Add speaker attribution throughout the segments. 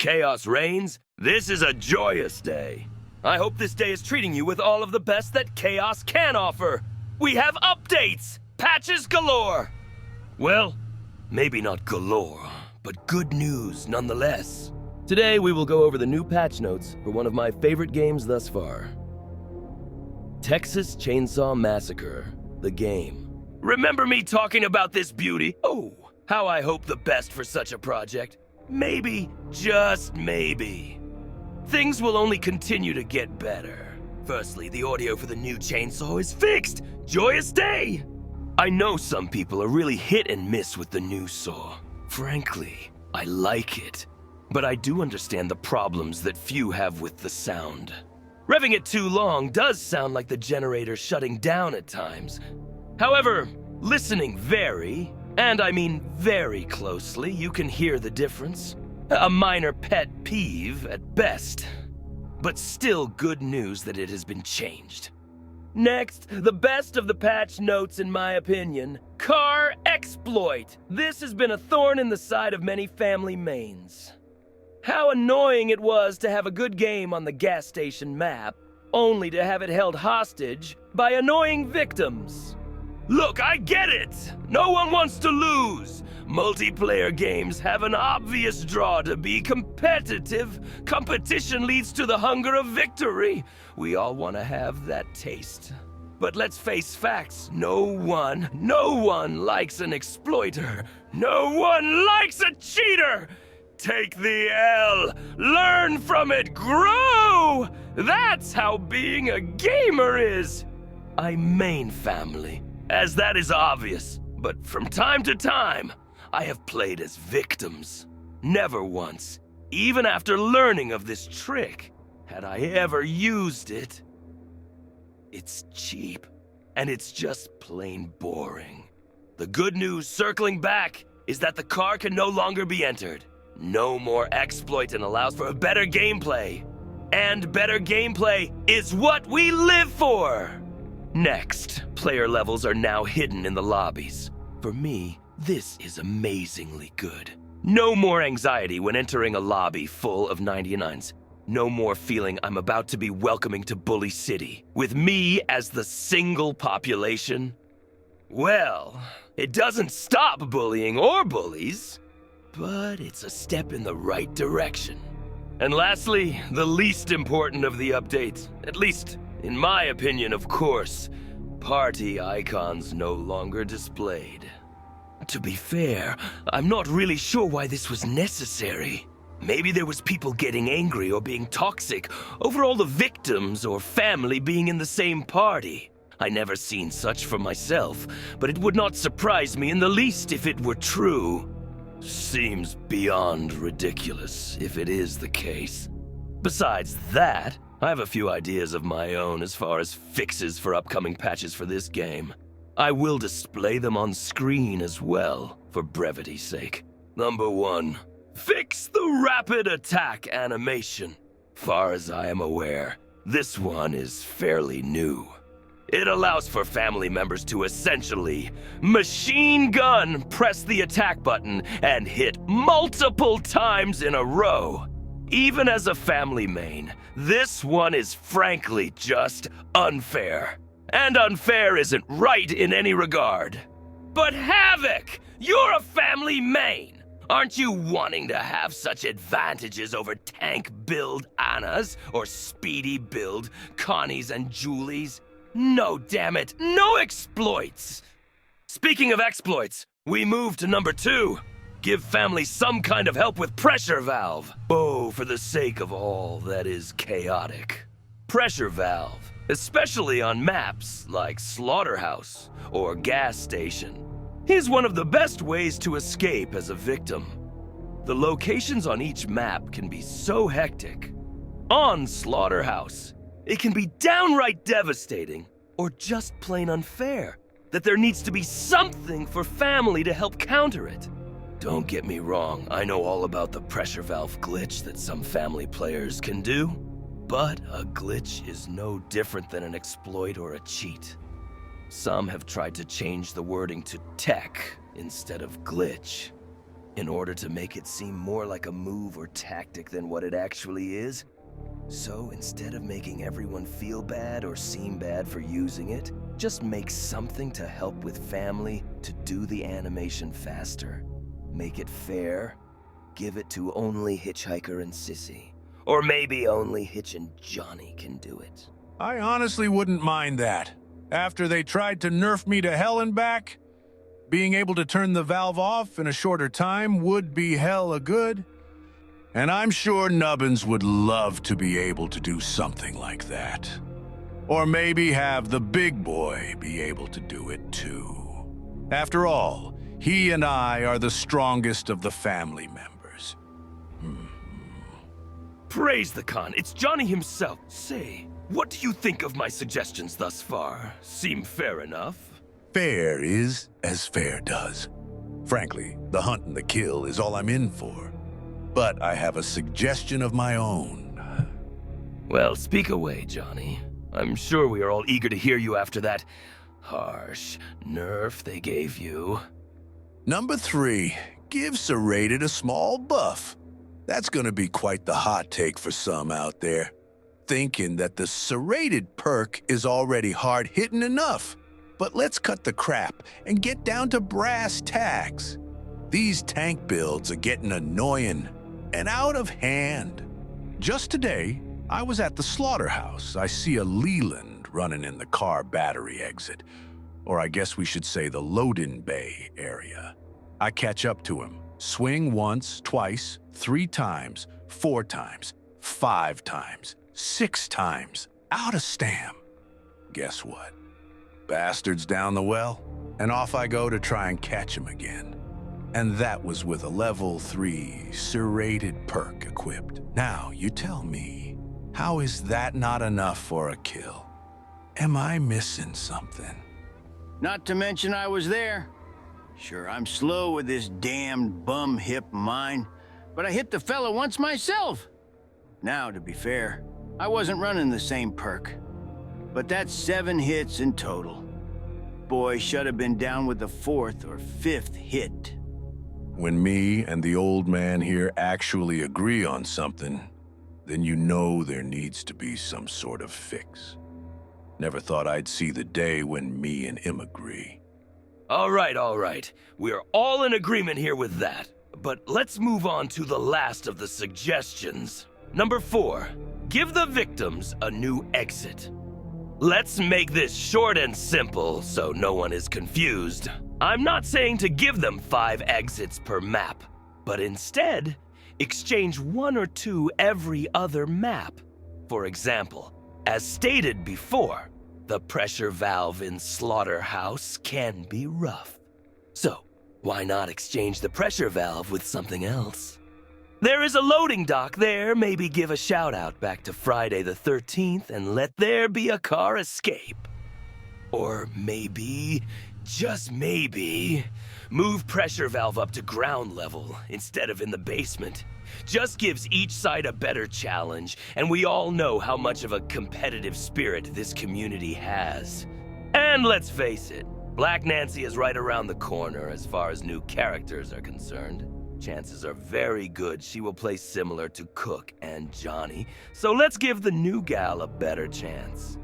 Speaker 1: chaos reigns, this is a joyous day. I hope this day is treating you with all of the best that chaos can offer. We have updates! Patches galore! Well, maybe not galore, but good news nonetheless. Today we will go over the new patch notes for one of my favorite games thus far. Texas Chainsaw Massacre, the game. Remember me talking about this beauty? Oh, how I hope the best for such a project. Maybe, just maybe, things will only continue to get better. Firstly, the audio for the new chainsaw is fixed! Joyous day! I know some people are really hit and miss with the new saw. Frankly, I like it. But I do understand the problems that few have with the sound. Revving it too long does sound like the generator shutting down at times. However, listening and I mean very closely, you can hear the difference. A minor pet peeve at best, but still good news that it has been changed. Next, the best of the patch notes in my opinion, car exploit. This has been a thorn in the side of many family mains. How annoying it was to have a good game on the gas station map, only to have it held hostage by annoying victims. Look, I get it! No one wants to lose! Multiplayer games have an obvious draw to be competitive. Competition leads to the hunger of victory. We all want to have that taste. But let's face facts. No one likes an exploiter. No one likes a cheater! Take the L, learn from it, grow! That's how being a gamer is. I main family, as that is obvious, but from time to time, I have played as victims. Never once, even after learning of this trick, had I ever used it. It's cheap, and it's just plain boring. The good news, circling back, is that the car can no longer be entered. No more exploit and allows for a better gameplay. And better gameplay is what we live for! Next, player levels are now hidden in the lobbies. For me, this is amazingly good. No more anxiety when entering a lobby full of 99s. No more feeling I'm about to be welcoming to Bully City, with me as the single population. Well, it doesn't stop bullying or bullies, but it's a step in the right direction. And lastly, the least important of the updates, at least in my opinion, of course, party icons no longer displayed. To be fair, I'm not really sure why this was necessary. Maybe there was people getting angry or being toxic over all the victims or family being in the same party. I never seen such for myself, but it would not surprise me in the least if it were true. Seems beyond ridiculous if it is the case. Besides that, I have a few ideas of my own as far as fixes for upcoming patches for this game. I will display them on screen as well, for brevity's sake. Number 1, fix the rapid attack animation. Far as I am aware, this one is fairly new. It allows for family members to essentially machine gun press the attack button and hit multiple times in a row. Even as a family main, this one is frankly just unfair. And unfair isn't right in any regard. But Havik, you're a family main. Aren't you wanting to have such advantages over tank build Annas or speedy build Connies and Julies? No, damn it, no exploits! Speaking of exploits, we move to number 2. Give families some kind of help with pressure valve. Oh, for the sake of all that is chaotic. Pressure valve, especially on maps like Slaughterhouse or Gas Station, is one of the best ways to escape as a victim. The locations on each map can be so hectic. On Slaughterhouse, it can be downright devastating, or just plain unfair, that there needs to be something for family to help counter it. Don't get me wrong, I know all about the pressure valve glitch that some family players can do, but a glitch is no different than an exploit or a cheat. Some have tried to change the wording to tech instead of glitch. in order to make it seem more like a move or tactic than what it actually is. So instead of making everyone feel bad or seem bad for using it, just make something to help with family to do the animation faster. Make it fair. Give it to only Hitchhiker and Sissy. Or maybe only Hitch and Johnny can do it.
Speaker 2: I honestly wouldn't mind that. After they tried to nerf me to hell and back, being able to turn the valve off in a shorter time would be hella good. And I'm sure Nubbins would love to be able to do something like that. Or maybe have the big boy be able to do it too. After all, he and I are the strongest of the family members.
Speaker 1: Praise the Khan, it's Johnny himself. Say, what do you think of my suggestions thus far? Seem fair enough?
Speaker 2: Fair is as fair does. Frankly, the hunt and the kill is all I'm in for. But I have a suggestion of my own.
Speaker 1: Well, speak away, Johnny. I'm sure we are all eager to hear you after that harsh nerf they gave you.
Speaker 2: Number 3, give Serrated a small buff. That's gonna be quite the hot take for some out there, thinking that the Serrated perk is already hard-hitting enough. But let's cut the crap and get down to brass tacks. These tank builds are getting annoying and out of hand. Just today, I was at the slaughterhouse. I see a Leland running in the car battery exit, or I guess we should say the load-in bay area. I catch up to him, swing once, twice, 3 times, 4 times, 5 times, 6 times, out of stam. Guess what? Bastard's down the well, and off I go to try and catch him again. And that was with a level 3 serrated perk equipped. Now, you tell me, how is that not enough for a kill? Am I missing something?
Speaker 3: Not to mention I was there. Sure, I'm slow with this damned bum hip of mine, but I hit the fella once myself. Now, to be fair, I wasn't running the same perk. But that's 7 hits in total. Boy should have been down with the 4th or 5th hit.
Speaker 2: When me and the old man here actually agree on something, then you know there needs to be some sort of fix. Never thought I'd see the day when me and him agree.
Speaker 1: All right. We are all in agreement here with that. But let's move on to the last of the suggestions. Number 4, give the victims a new exit. Let's make this short and simple so no one is confused. I'm not saying to give them 5 exits per map, but instead, exchange 1 or 2 every other map. For example, as stated before, the pressure valve in Slaughterhouse can be rough. So, why not exchange the pressure valve with something else? There is a loading dock there. Maybe give a shout out back to Friday the 13th and let there be a car escape. Or maybe, just maybe, move pressure valve up to ground level instead of in the basement. Just gives each side a better challenge, and we all know how much of a competitive spirit this community has. And let's face it, Black Nancy is right around the corner as far as new characters are concerned. Chances are very good she will play similar to Cook and Johnny, so let's give the new gal a better chance.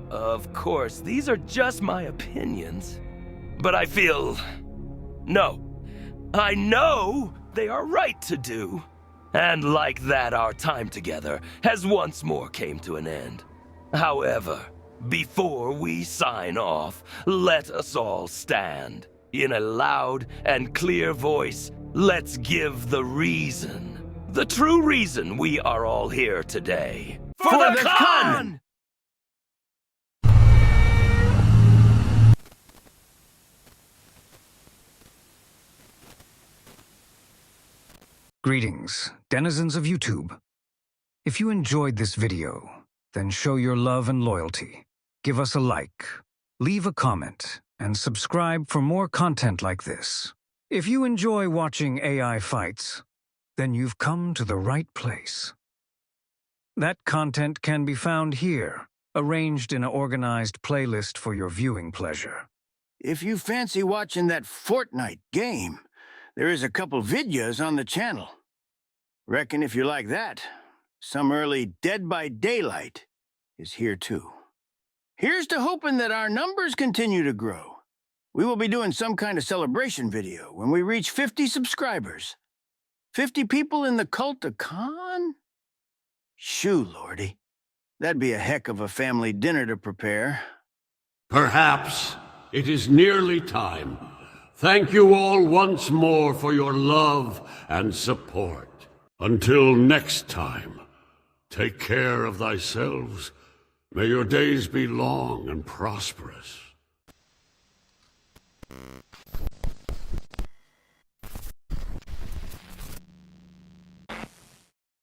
Speaker 1: Of course, these are just my opinions, but I feel... No, I know they are right to do. And like that, our time together has once more came to an end. However, before we sign off, let us all stand. In a loud and clear voice, let's give the reason. The true reason we are all here today. For the Khan!
Speaker 4: Greetings, denizens of YouTube. If you enjoyed this video, then show your love and loyalty. Give us a like, leave a comment, and subscribe for more content like this. If you enjoy watching AI fights, then you've come to the right place. That content can be found here, arranged in an organized playlist for your viewing pleasure.
Speaker 3: If you fancy watching that Fortnite game, There is a couple videos on the channel. Reckon if you like that, some early Dead by Daylight is here too. Here's to hoping that our numbers continue to grow. We will be doing some kind of celebration video when we reach 50 subscribers. 50 people in the cult of Khan? Shoo, Lordy. That'd be a heck of a family dinner to prepare.
Speaker 5: Perhaps it is nearly time. Thank you all once more for your love and support. Until next time, take care of thyselves. May your days be long and prosperous.